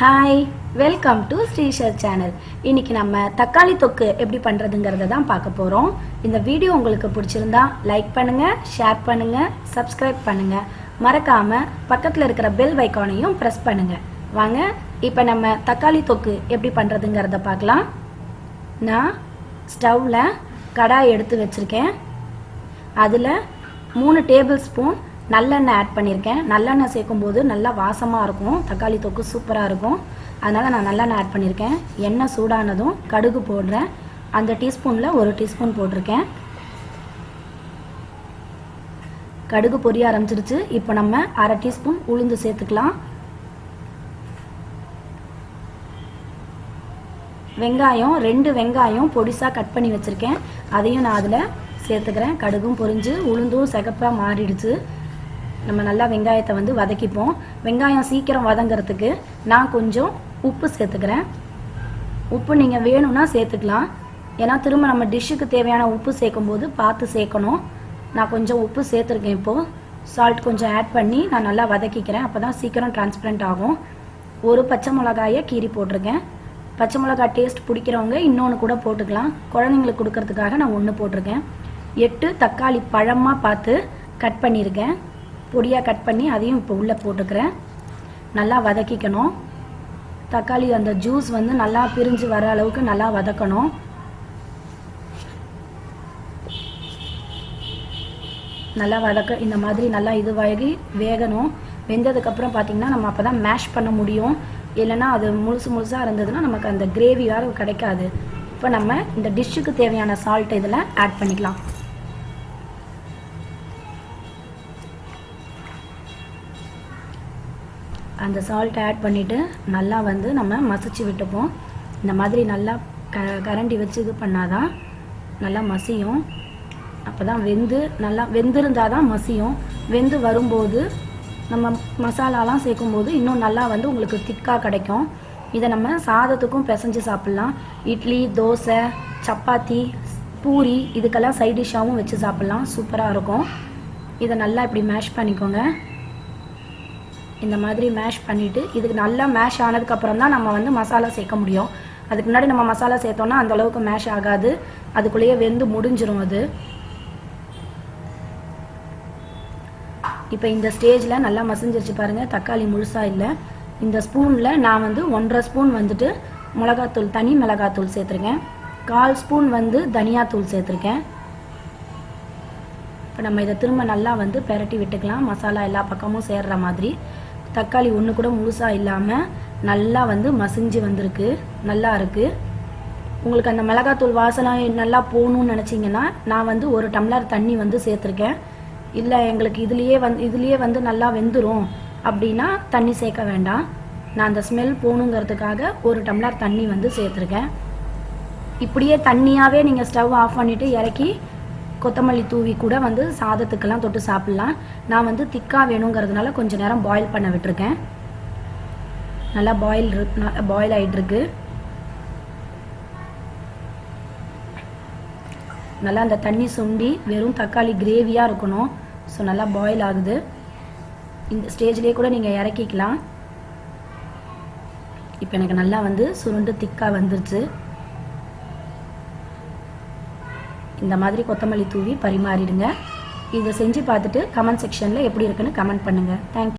Hi, welcome to Srishar channel. இன்னைக்கு நம்ம தக்காளி தொக்கு எப்படி பண்ணுறதுங்கிறத தான் பார்க்க போகிறோம். இந்த வீடியோ உங்களுக்கு பிடிச்சிருந்தா லைக் பண்ணுங்கள், ஷேர் பண்ணுங்கள், சப்ஸ்கிரைப் பண்ணுங்கள். மறக்காமல் பக்கத்தில் இருக்கிற பெல் ஐக்கானையும் ப்ரெஸ் பண்ணுங்கள். வாங்க இப்போ நம்ம தக்காளி தொக்கு எப்படி பண்ணுறதுங்கிறத பார்க்கலாம். நான் ஸ்டவ்வில் கடாய் எடுத்து வச்சுருக்கேன். அதில் 3 டேபிள் ஸ்பூன் நல்லெண்ணெய் ஆட் பண்ணியிருக்கேன். நல்லெண்ணெய் சேர்க்கும்போது நல்லா வாசமாக இருக்கும், தக்காளி தொக்கு சூப்பராக இருக்கும். அதனால் நான் நல்லெண்ணெய் ஆட் பண்ணியிருக்கேன். எண்ணெய் சூடானதும் கடுகு போடுறேன். அந்த டீஸ்பூனில் 1 டீஸ்பூன் போட்டிருக்கேன். கடுகு பொரிய ஆரம்பிச்சிருச்சு. இப்போ நம்ம 1/2 டீஸ்பூன் உளுந்து சேர்த்துக்கலாம். வெங்காயம் 2 வெங்காயம் பொடிசாக கட் பண்ணி வச்சுருக்கேன். அதையும் நான் அதில் சேர்த்துக்கிறேன். கடுகும் பொரிஞ்சு உளுந்தும் சிகப்பாக மாறிடுச்சு. நம்ம நல்லா வெங்காயத்தை வதக்கிப்போம். வெங்காயம் சீக்கிரம் வதங்கிறதுக்கு நான் கொஞ்சம் உப்பு சேர்த்துக்கிறேன். உப்பு நீங்கள் வேணும்னா சேர்த்துக்கலாம். ஏன்னா திரும்ப நம்ம டிஷ்ஷுக்கு தேவையான உப்பு சேர்க்கும்போது பார்த்து சேர்க்கணும். நான் கொஞ்சம் உப்பு சேர்த்துருக்கேன். இப்போது சால்ட் கொஞ்சம் ஆட் பண்ணி நான் நல்லா வதக்கிக்கிறேன். அப்போ தான் சீக்கிரம் டிரான்ஸ்பரண்ட் ஆகும். 1 பச்சை மிளகாயை கீறி போட்டிருக்கேன். பச்சை மிளகாய் டேஸ்ட் பிடிக்கிறவங்க இன்னொன்று கூட போட்டுக்கலாம். குழந்தைங்களுக்கு கொடுக்கறதுக்காக நான் 1 போட்டிருக்கேன். 8 தக்காளி பழமாக பார்த்து கட் பண்ணியிருக்கேன். பொடியாக கட் பண்ணி அதையும் இப்போ உள்ளே போட்டுக்கிறேன். நல்லா வதக்கிக்கணும். தக்காளி அந்த ஜூஸ் நல்லா பிரிஞ்சு வர அளவுக்கு நல்லா வதக்கணும். நல்லா இந்த மாதிரி நல்லா இதுவாகி வேகணும். வெந்ததுக்கப்புறம் பார்த்திங்கன்னா நம்ம அப்போ தான் மேஷ் பண்ண முடியும். இல்லைன்னா அது முழுசாக இருந்ததுன்னா நமக்கு அந்த கிரேவி வேறு கிடைக்காது. இப்போ நம்ம இந்த டிஷ்ஷுக்கு தேவையான சால்ட் இதில் ஆட் பண்ணிக்கலாம். அந்த சால்ட் ஆட் பண்ணிவிட்டு நல்லா நம்ம மசிச்சு விட்டுப்போம். இந்த மாதிரி நல்லா கரண்டி வச்சு இது பண்ணாதான் நல்லா மசியும். அப்போ தான் நல்லா வெந்திருந்தால் தான் மசியும். வெந்து வரும்போது நம்ம மசாலாலாம் சேர்க்கும்போது இன்னும் நல்லா உங்களுக்கு திக்காக கிடைக்கும். இதை நம்ம சாதத்துக்கும் பிசைஞ்சு சாப்பிட்லாம். இட்லி, தோசை, சப்பாத்தி, பூரி இதுக்கெல்லாம் சைட் டிஷ்ஷாகவும் வச்சு சாப்பிட்லாம். சூப்பராக இருக்கும். இதை நல்லா இப்படி மேஷ் பண்ணிக்கோங்க. இந்த மாதிரி மேஷ் பண்ணிவிட்டு இதுக்கு நல்லா மேஷ் ஆனதுக்கப்புறம் தான் நம்ம மசாலா சேர்க்க முடியும். அதுக்கு முன்னாடி நம்ம மசாலா சேர்த்தோன்னா அந்தளவுக்கு மேஷ் ஆகாது. அதுக்குள்ளேயே வெந்து முடிஞ்சிரும் அது. இப்போ இந்த ஸ்டேஜில் நல்லா மசிஞ்சிருச்சு பாருங்கள். தக்காளி முழுசாக இல்லை. இந்த ஸ்பூனில் நான் 1.5 ஸ்பூன் மிளகாத்தூள், தனி மிளகாத்தூள் சேர்த்துருக்கேன். 1/4 ஸ்பூன் தனியாத்தூள் சேர்த்துருக்கேன். இப்போ நம்ம இதை திரும்ப நல்லா பெரட்டி விட்டுக்கலாம். மசாலா எல்லா பக்கமும் சேர்கிற மாதிரி. தக்காளி ஒன்று கூட முழுசாக இல்லாமல் நல்லா மசிஞ்சு வந்திருக்கு. நல்லா இருக்குது. உங்களுக்கு அந்த மிளகாத்தூள் வாசனை நல்லா போகணுன்னு நினச்சிங்கன்னா நான் 1 டம்ளர் தண்ணி சேர்த்துருக்கேன். இல்லை எங்களுக்கு இதுலேயே நல்லா வெந்துடும் அப்படின்னா தண்ணி சேர்க்க வேண்டாம். நான் அந்த ஸ்மெல் போகணுங்கிறதுக்காக 1 டம்ளர் தண்ணி சேர்த்துருக்கேன். இப்படியே தண்ணியாகவே நீங்கள் ஸ்டவ் ஆஃப் பண்ணிவிட்டு இறக்கி கொத்தமல்லி தூவி கூட சாதத்துக்கெல்லாம் தொட்டு சாப்பிட்லாம். நான் திக்காக வேணுங்கிறதுனால கொஞ்சம் நேரம் பாயில் பண்ண விட்டுருக்கேன். நல்லா பாயில் ஆகிட்டுருக்கு. நல்லா அந்த தண்ணி சுண்டி வெறும் தக்காளி கிரேவியாக இருக்கணும். ஸோ நல்லா பாயில் ஆகுது. இந்த ஸ்டேஜ்லேயே கூட நீங்கள் இறக்கிக்கலாம். இப்போ எனக்கு நல்லா சுருண்டு திக்காக வந்துருச்சு. இந்த மாதிரி கொத்தமல்லி தூவி பரிமாறிடுங்க. இதை செஞ்சு பார்த்துட்டு கமெண்ட் செக்ஷனில் எப்படி இருக்குன்னு கமெண்ட் பண்ணுங்கள். தேங்க்யூ.